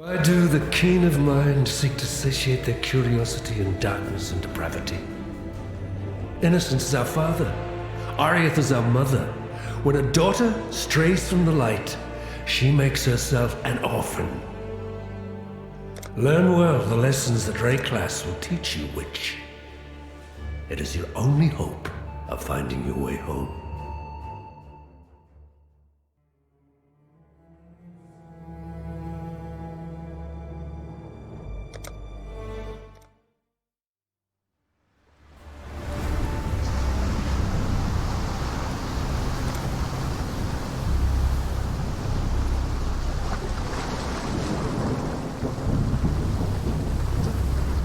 Why do the keen of mind seek to satiate their curiosity in darkness and depravity? Innocence is our father, Arieth is our mother. When a daughter strays from the light, she makes herself an orphan. Learn well the lessons that Rayclass will teach you, witch. It is your only hope of finding your way home.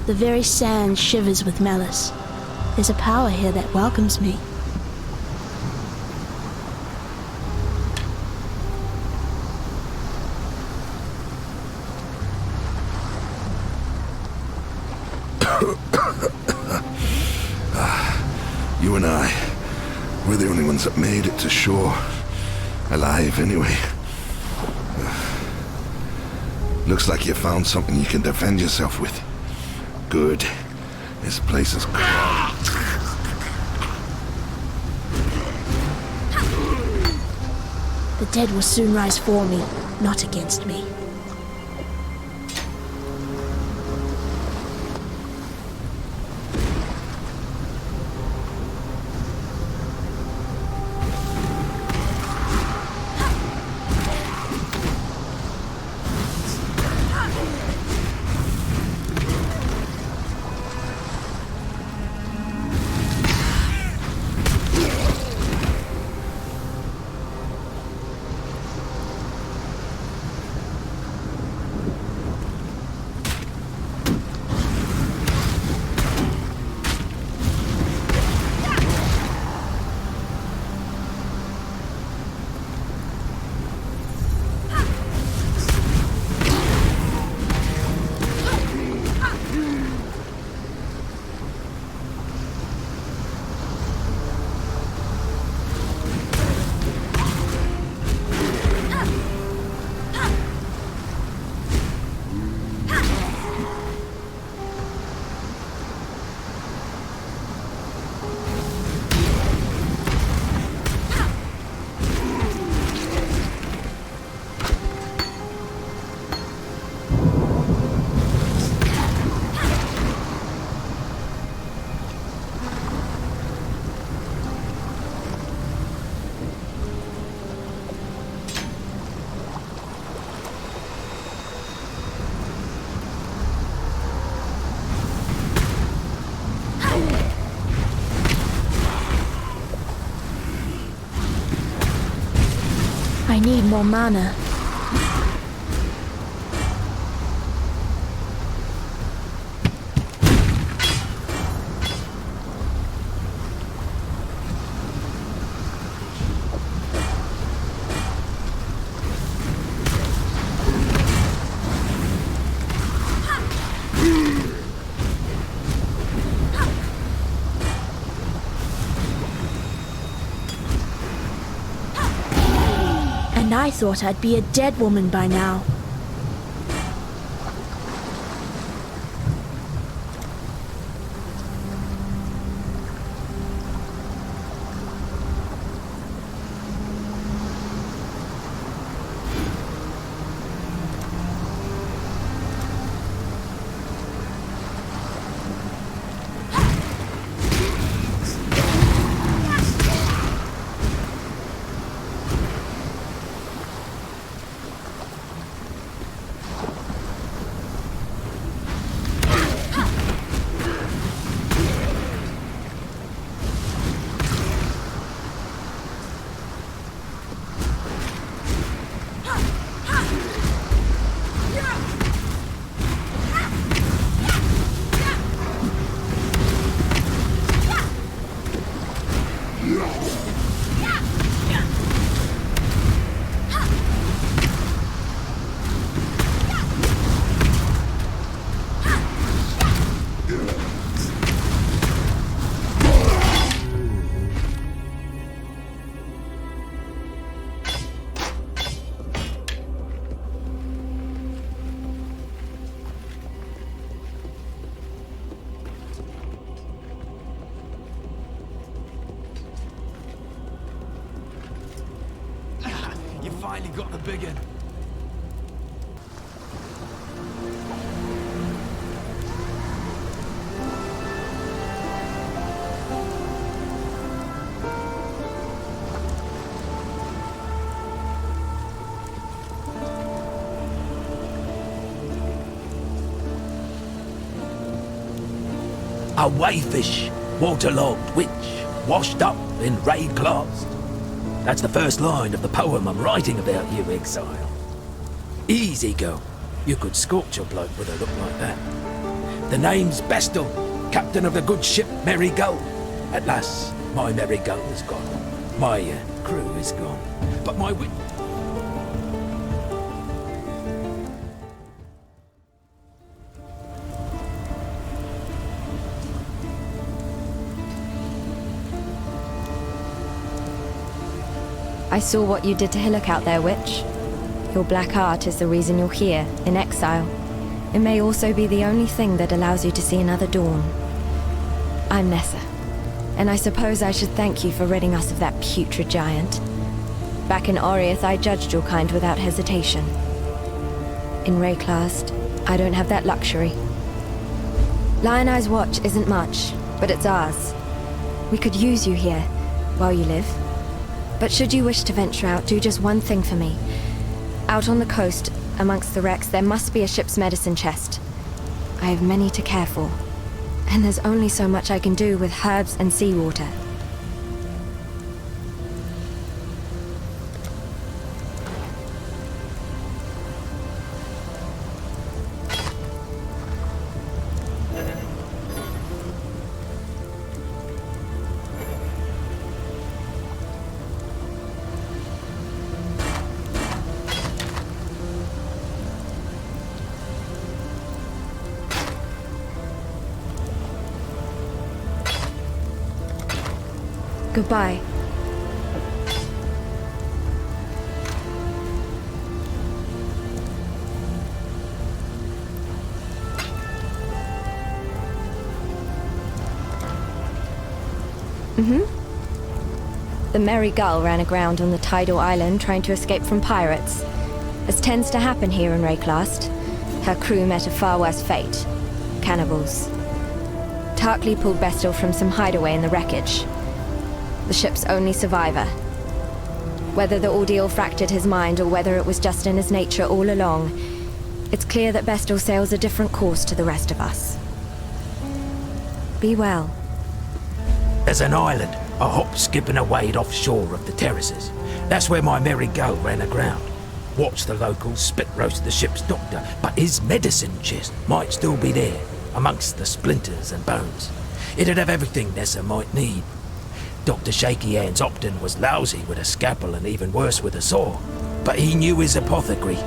The very sand shivers with malice. There's a power here that welcomes me. You and I, we're the only ones that made it to shore. Alive, anyway. Looks like you found something you can defend yourself with. Good. This place is cramped. The dead will soon rise for me, not against me. I need more mana. And I thought I'd be a dead woman by now. got the big one. A wayfish, waterlogged witch, washed up in raid claws. That's the first line of the poem I'm writing about you, Exile. Easy, girl. You could scorch a bloke with a look like that. The name's Bestel, captain of the good ship Merry Gull. At last, my Merry Gull is gone. My crew is gone. But my wit... I saw what you did to Hillock out there, Witch. Your black art is the reason you're here, in exile. It may also be the only thing that allows you to see another dawn. I'm Nessa, and I suppose I should thank you for ridding us of that putrid giant. Back in Oriath, I judged your kind without hesitation. In Rayclast, I don't have that luxury. Lion Eye's watch isn't much, but it's ours. We could use you here, while you live. But should you wish to venture out, do just one thing for me. Out on the coast, amongst the wrecks, there must be a ship's medicine chest. I have many to care for, and there's only so much I can do with herbs and seawater. Goodbye. The Merry Gull ran aground on the tidal island trying to escape from pirates. As tends to happen here in Rayclast, her crew met a far worse fate. Cannibals. Tarkley pulled Bestel from some hideaway in the wreckage. The ship's only survivor. Whether the ordeal fractured his mind or whether it was just in his nature all along, it's clear that Bestel sails a different course to the rest of us. Be well. There's an island, a hop, skip and a wade offshore of the terraces. That's where my Merry Gull ran aground. Watched the locals spit roast the ship's doctor, but his medicine chest might still be there, amongst the splinters and bones. It'd have everything Nessa might need. Dr. Shaky Hands Opton was lousy with a scalpel and even worse with a saw, but he knew his apothecary.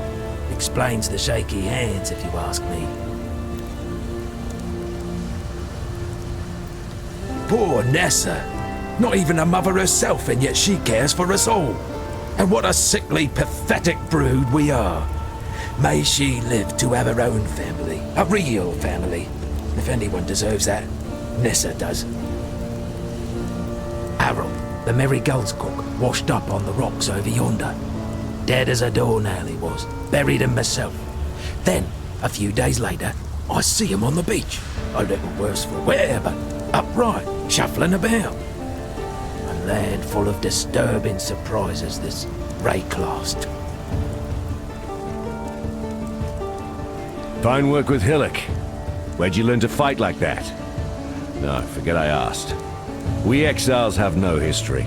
Explains the shaky hands, if you ask me. Poor Nessa. Not even a mother herself, and yet she cares for us all. And what a sickly, pathetic brood we are. May she live to have her own family, a real family. If anyone deserves that, Nessa does. Harold, the Merry Gull's cook, washed up on the rocks over yonder. Dead as a doornail he was, buried him myself. Then, a few days later, I see him on the beach. A little worse for wear, but upright, shuffling about. A land full of disturbing surprises, this Rayclast. Fine work with Hillock. Where'd you learn to fight like that? No, forget I asked. We exiles have no history.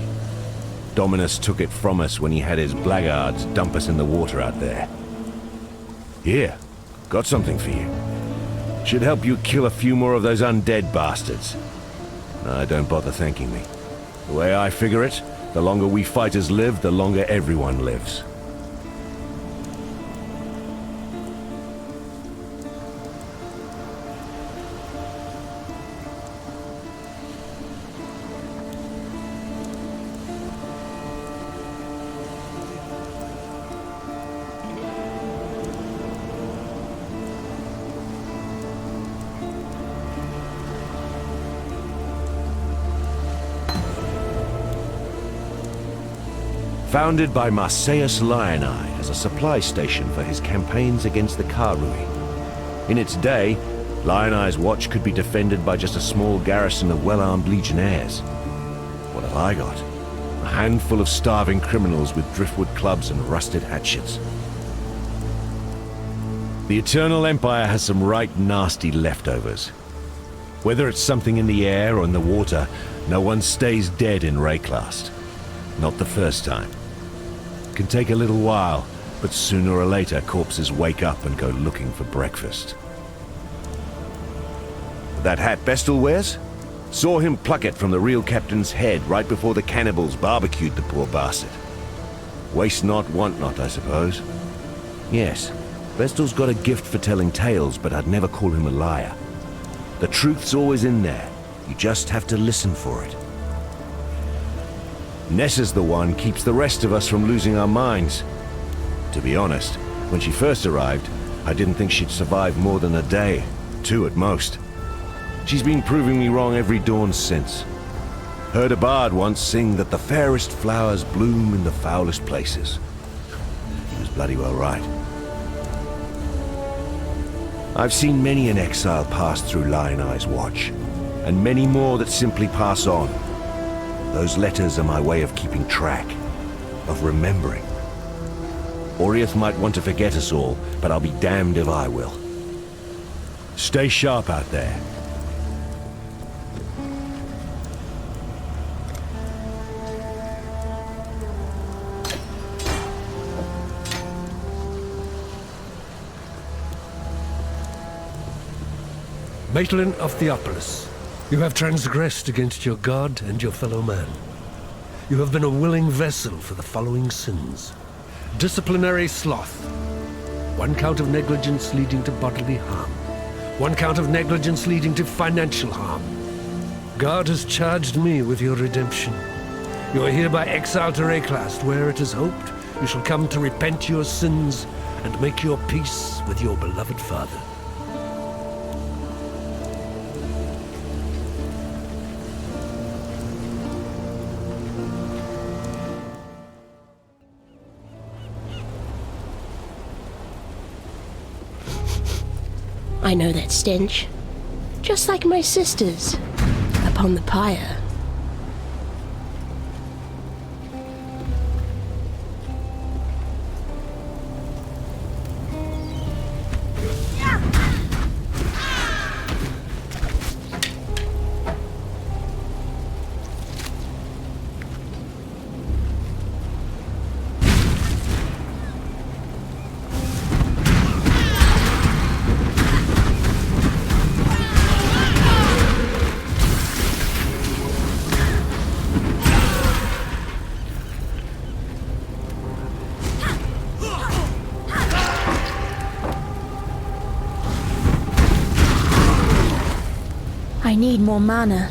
Dominus took it from us when he had his blackguards dump us in the water out there. Here, got something for you. Should help you kill a few more of those undead bastards. No, don't bother thanking me. The way I figure it, the longer we fighters live, the longer everyone lives. Founded by Marseus Lioneye as a supply station for his campaigns against the Karui. In its day, Lioneye's watch could be defended by just a small garrison of well-armed legionnaires. What have I got? A handful of starving criminals with driftwood clubs and rusted hatchets. The Eternal Empire has some right nasty leftovers. Whether it's something in the air or in the water, no one stays dead in Rayclast. Not the first time. It can take a little while, but sooner or later corpses wake up and go looking for breakfast. That hat Bestel wears? Saw him pluck it from the real captain's head right before the cannibals barbecued the poor bastard. Waste not, want not, I suppose. Yes, Bestel's got a gift for telling tales, but I'd never call him a liar. The truth's always in there. You just have to listen for it. Nessa's the one keeps the rest of us from losing our minds. To be honest, when she first arrived, I didn't think she'd survive more than a day, 2 at most. She's been proving me wrong every dawn since. Heard a bard once sing that the fairest flowers bloom in the foulest places. He was bloody well right. I've seen many an exile pass through Lioneye's watch, and many more that simply pass on. Those letters are my way of keeping track, of remembering. Oriath might want to forget us all, but I'll be damned if I will. Stay sharp out there. Maitland of Theopolis, you have transgressed against your god and your fellow man. You have been a willing vessel for the following sins. Disciplinary sloth. 1 count of negligence leading to bodily harm. 1 count of negligence leading to financial harm. God has charged me with your redemption. You are hereby exiled to Rayclast, where it is hoped you shall come to repent your sins and make your peace with your beloved father. I know that stench. Just like my sisters upon the pyre. I need more mana.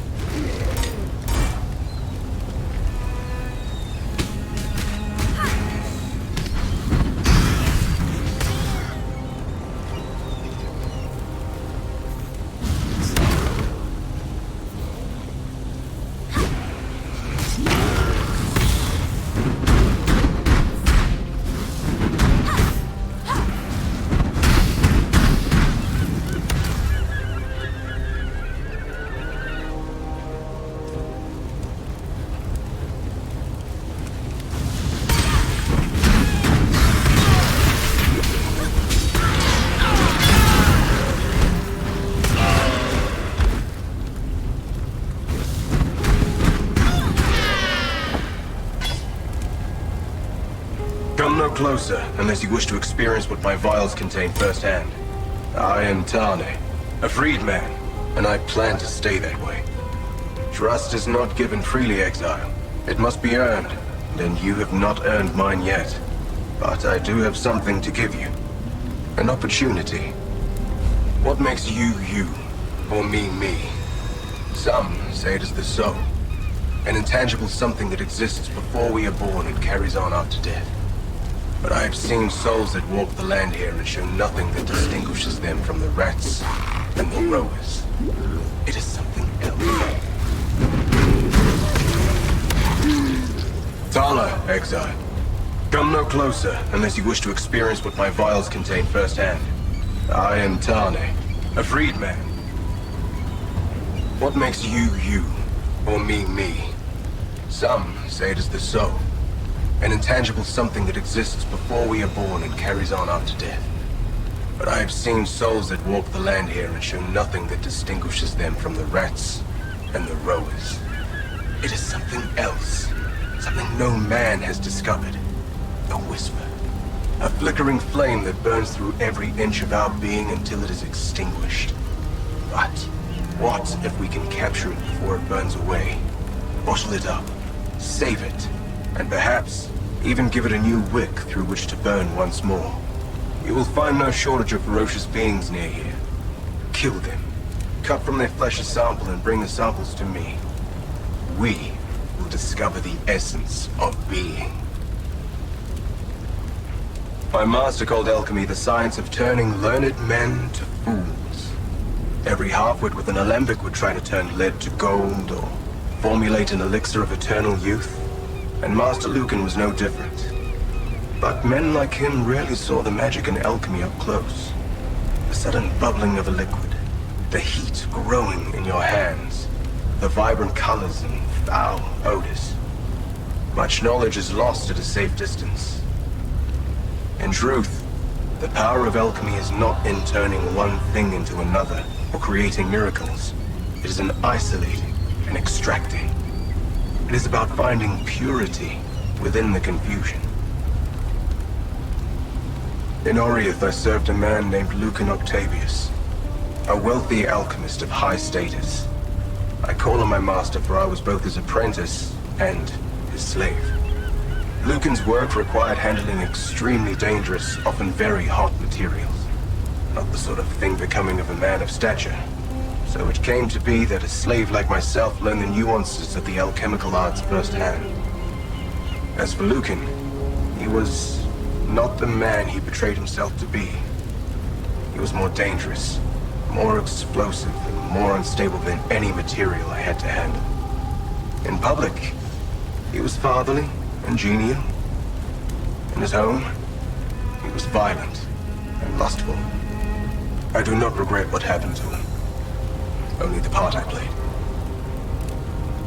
Come no closer, unless you wish to experience what my vials contain firsthand. I am Tane, a freedman, and I plan to stay that way. Trust is not given freely, Exile. It must be earned, and you have not earned mine yet. But I do have something to give you. An opportunity. What makes you, you, or me, me? Some say it is the soul. An intangible something that exists before we are born and carries on after death. But I have seen souls that walk the land here and show nothing that distinguishes them from the rats and the rowers. It is something else. Tala, Exile. Come no closer, unless you wish to experience what my vials contain firsthand. I am Tane, a freedman. What makes you, you, or me, me? Some say it is the soul, an intangible something that exists before we are born and carries on after death. But I have seen souls that walk the land here and show nothing that distinguishes them from the rats and the rowers. It is something else, something no man has discovered. A whisper, a flickering flame that burns through every inch of our being until it is extinguished. But what if we can capture it before it burns away? Bottle it up, save it, and perhaps even give it a new wick through which to burn once more. You will find no shortage of ferocious beings near here. Kill them, cut from their flesh a sample and bring the samples to me. We will discover the essence of being. My master called alchemy the science of turning learned men to fools. Every halfwit with an alembic would try to turn lead to gold or formulate an elixir of eternal youth, and Master Lucan was no different. But men like him rarely saw the magic in alchemy up close. The sudden bubbling of a liquid, the heat growing in your hands, the vibrant colors and foul odors. Much knowledge is lost at a safe distance. In truth, the power of alchemy is not in turning one thing into another or creating miracles. It is in isolating and extracting. It is about finding purity within the confusion. In Oriath, I served a man named Lucan Octavius, a wealthy alchemist of high status. I call him my master, for I was both his apprentice and his slave. Lucan's work required handling extremely dangerous, often very hot materials. Not the sort of thing becoming of a man of stature. So it came to be that a slave like myself learned the nuances of the alchemical arts firsthand. As for Lucan, he was not the man he portrayed himself to be. He was more dangerous, more explosive, and more unstable than any material I had to handle. In public, he was fatherly and genial. In his home, he was violent and lustful. I do not regret what happened to him, only the part I played.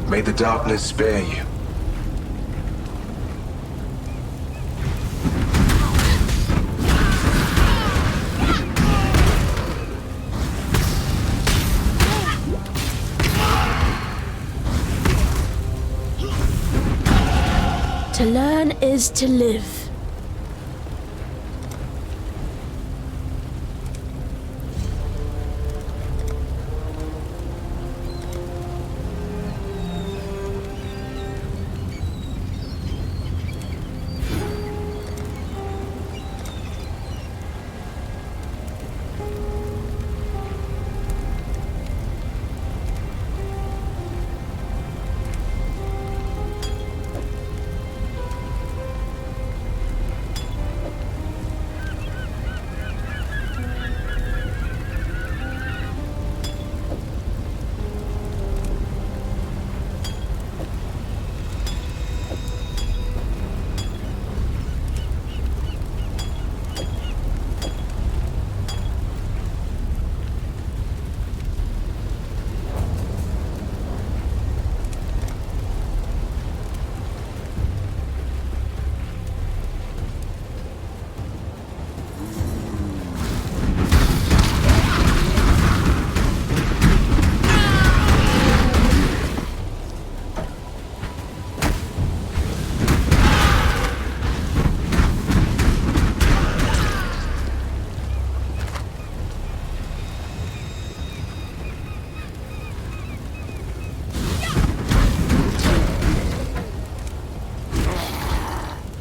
May the darkness spare you. To learn is to live.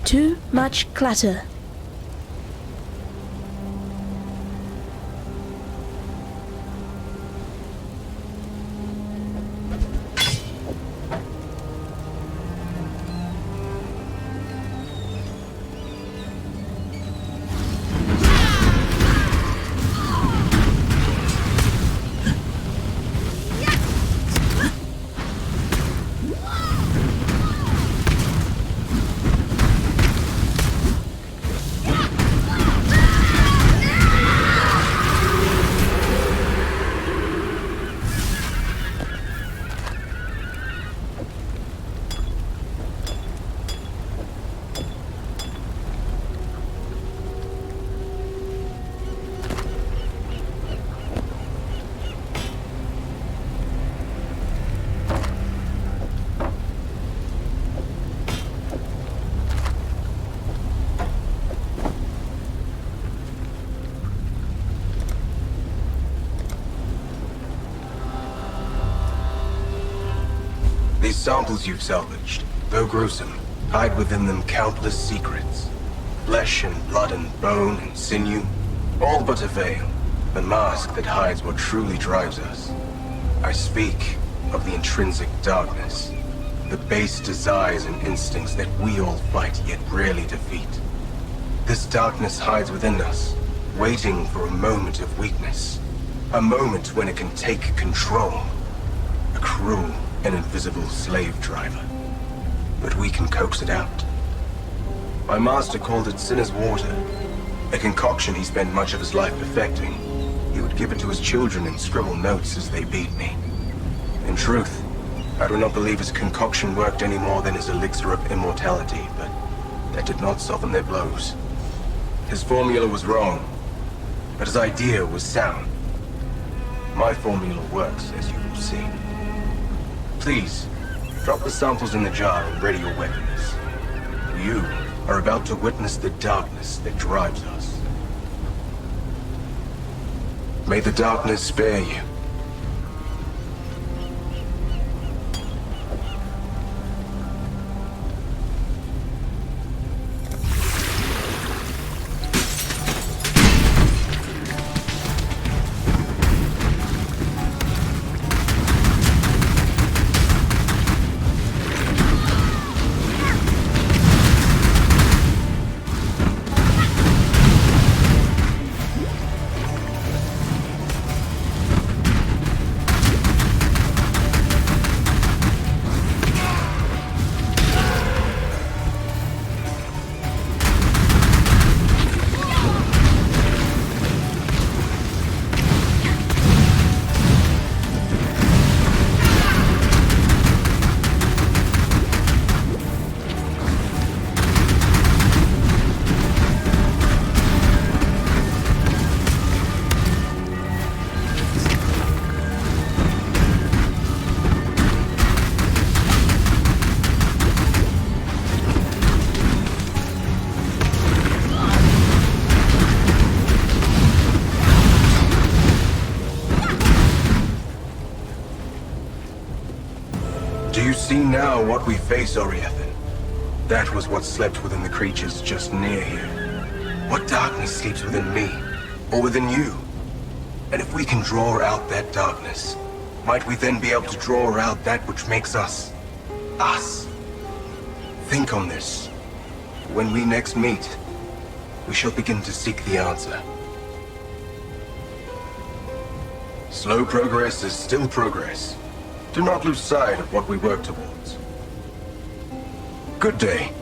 Too much clutter. These samples you've salvaged, though gruesome, hide within them countless secrets. Flesh and blood and bone and sinew, all but a veil, the mask that hides what truly drives us. I speak of the intrinsic darkness, the base desires and instincts that we all fight yet rarely defeat. This darkness hides within us, waiting for a moment of weakness. A moment when it can take control. A cruel and invisible slave driver. But we can coax it out. My master called it Sinner's Water, a concoction he spent much of his life perfecting. He would give it to his children and scribble notes as they beat me. In truth, I do not believe his concoction worked any more than his elixir of immortality, but that did not soften their blows. His formula was wrong, but his idea was sound. My formula works, as you will see. Please, drop the samples in the jar and ready your weapons. You are about to witness the darkness that drives us. May the darkness spare you. See now what we face, Oriathan. That was what slept within the creatures just near here. What darkness sleeps within me, or within you? And if we can draw out that darkness, might we then be able to draw out that which makes us, us? Think on this. When we next meet, we shall begin to seek the answer. Slow progress is still progress. Do not lose sight of what we work towards. Good day.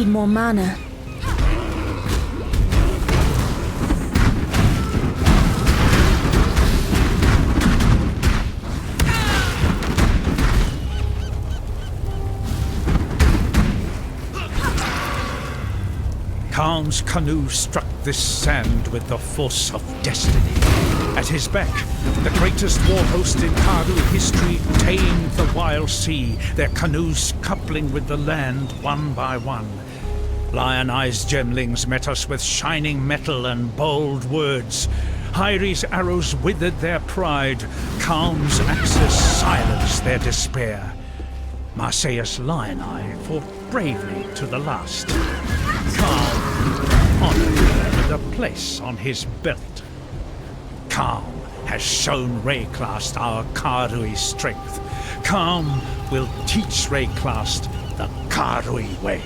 More mana. Kalm's canoe struck this sand with the force of destiny. At his beck, the greatest war host in Kardu history tamed the wild sea, their canoes coupling with the land one by one. Lion-eyes gemlings met us with shining metal and bold words. Hyri's arrows withered their pride, Kalm's axes silenced their despair. Marseilles Lion-Eye fought bravely to the last. Kalm honored with a place on his belt. Kalm has shown Rayclast our Kardui strength. Kalm will teach Rayclast the Kardui way.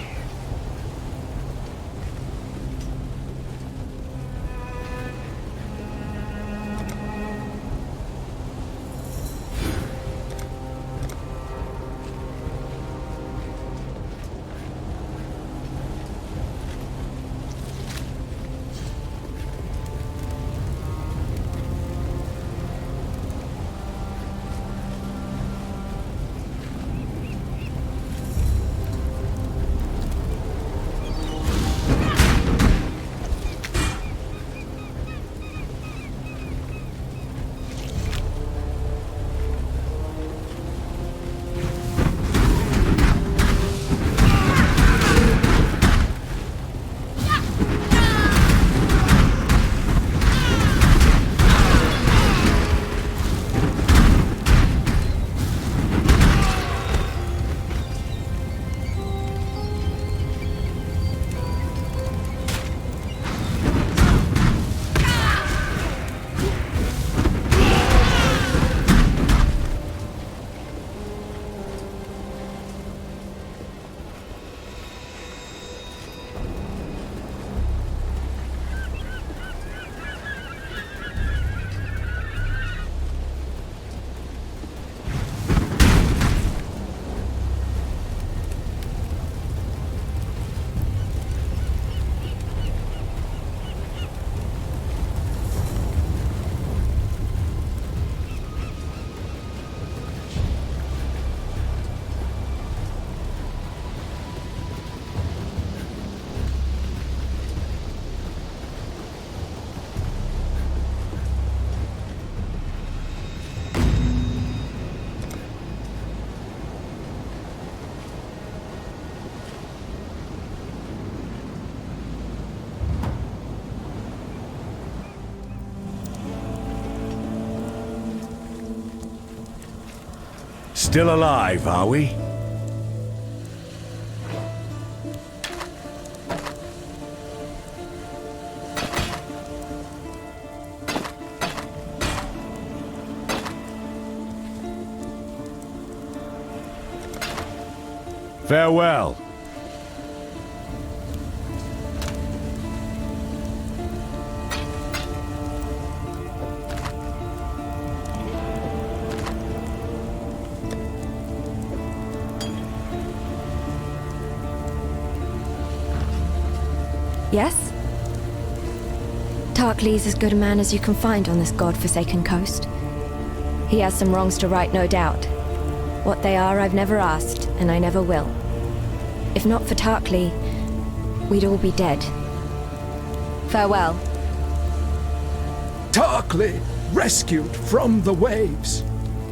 Still alive, are we? Farewell. Yes? Tarklee's as good a man as you can find on this god-forsaken coast. He has some wrongs to right, no doubt. What they are, I've never asked, and I never will. If not for Tarklee, we'd all be dead. Farewell. Tarklee, rescued from the waves.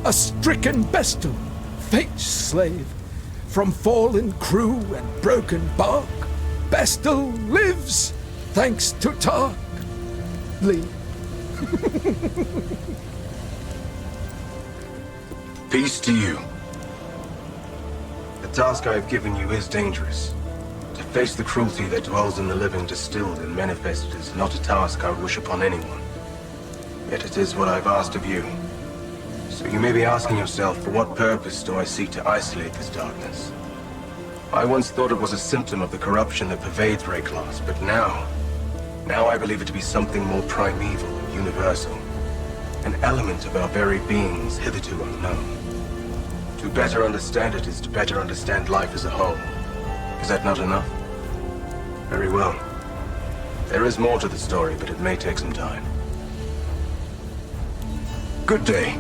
A stricken Bestel, fate's slave. From fallen crew and broken bark, Bestel lives, thanks to Tarklee. Peace to you. The task I have given you is dangerous. To face the cruelty that dwells in the living distilled and manifested is not a task I would wish upon anyone. Yet it is what I've asked of you. So you may be asking yourself, for what purpose do I seek to isolate this darkness? I once thought it was a symptom of the corruption that pervades Rayclast, but now I believe it to be something more primeval and universal. An element of our very beings hitherto unknown. To better understand it is to better understand life as a whole. Is that not enough? Very well. There is more to the story, but it may take some time. Good day.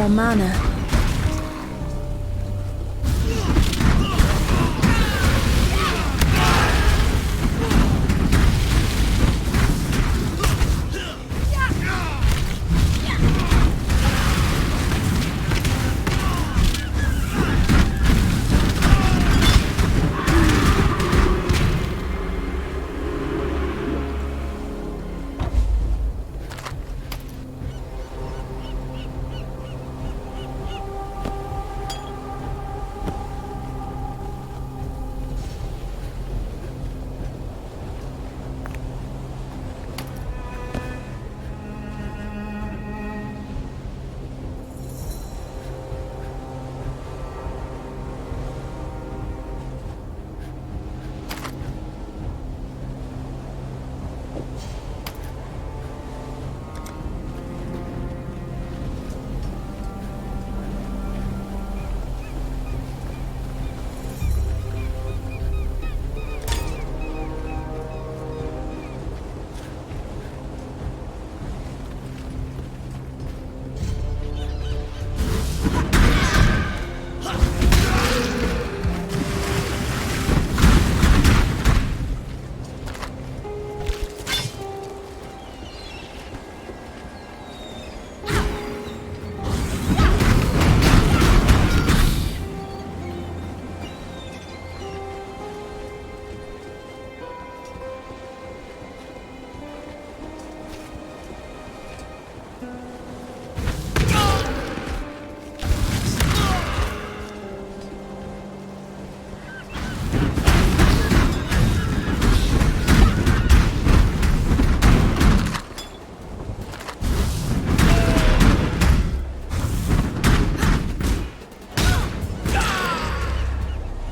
more mana.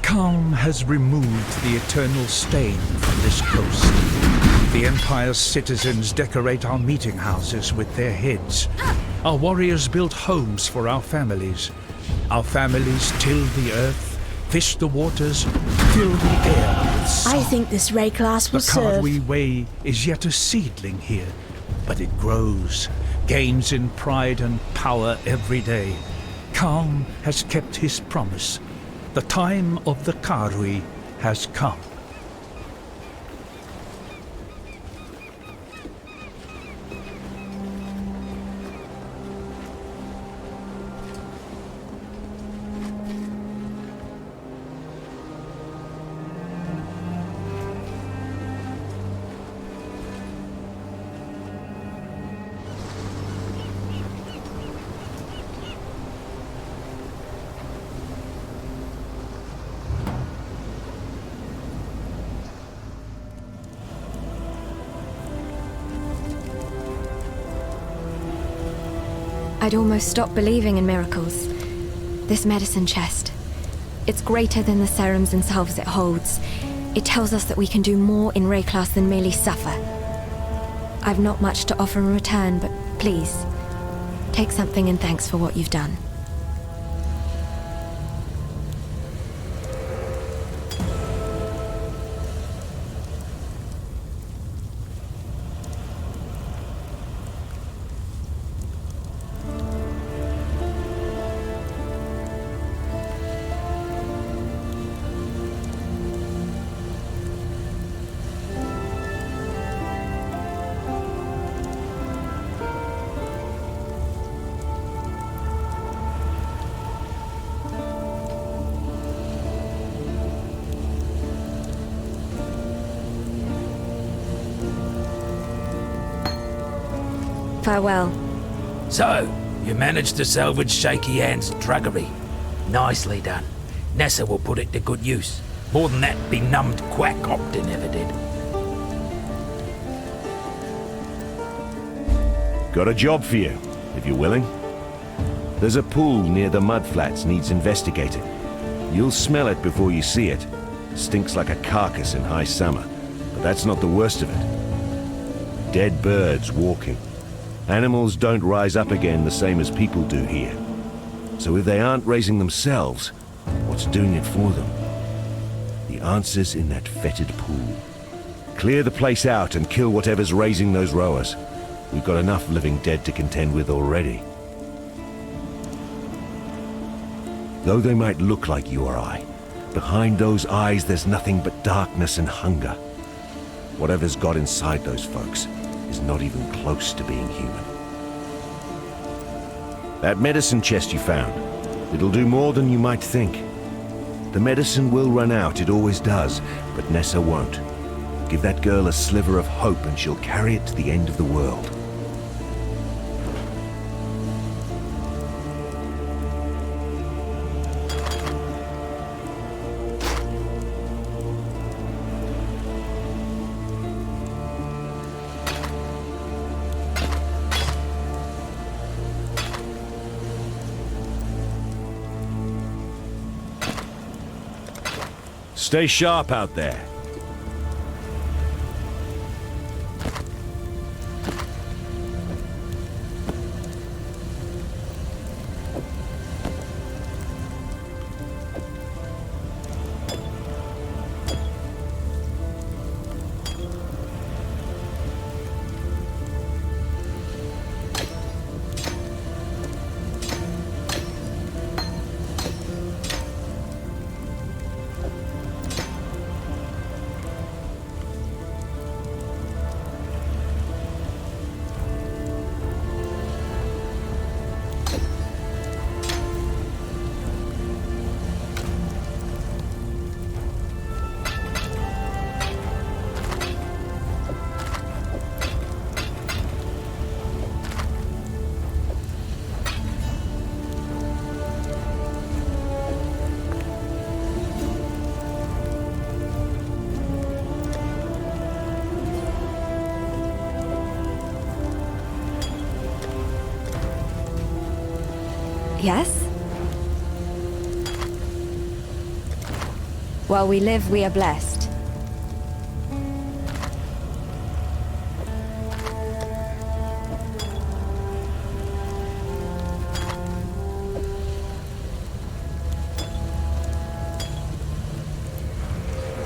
Calm has removed the eternal stain from this coast. The Empire's citizens decorate our meeting houses with their heads. Our warriors build homes for our families. Our families till the earth, fish the waters, fill the air with song. I think this Ray class will The serve. Cardwe Way is yet a seedling here, but it grows, gains in pride and power every day. Calm has kept his promise. The time of the Cardwe has come. I'd almost stopped believing in miracles. This medicine chest, it's greater than the serums and salves it holds. It tells us that we can do more in Ray class than merely suffer. I've not much to offer in return, but please, take something in thanks for what you've done. Farewell. So, you managed to salvage Shaky Hand's druggery. Nicely done. Nessa will put it to good use. More than that benumbed quack Optin ever did. Got a job for you, if you're willing. There's a pool near the mudflats needs investigating. You'll smell it before you see it. Stinks like a carcass in high summer, but that's not the worst of it. Dead birds walking. Animals don't rise up again the same as people do here. So if they aren't raising themselves, what's doing it for them? The answer's in that fetid pool. Clear the place out and kill whatever's raising those rowers. We've got enough living dead to contend with already. Though they might look like you or I, behind those eyes there's nothing but darkness and hunger. Whatever's got inside those folks is not even close to being human. That medicine chest you found, it'll do more than you might think. The medicine will run out, it always does, but Nessa won't. Give that girl a sliver of hope and she'll carry it to the end of the world. Stay sharp out there. Yes? While we live, we are blessed.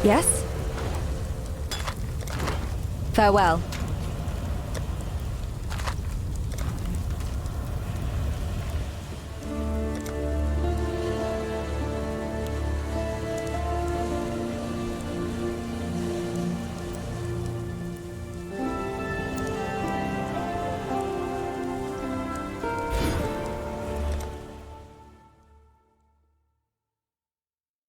Yes? Farewell.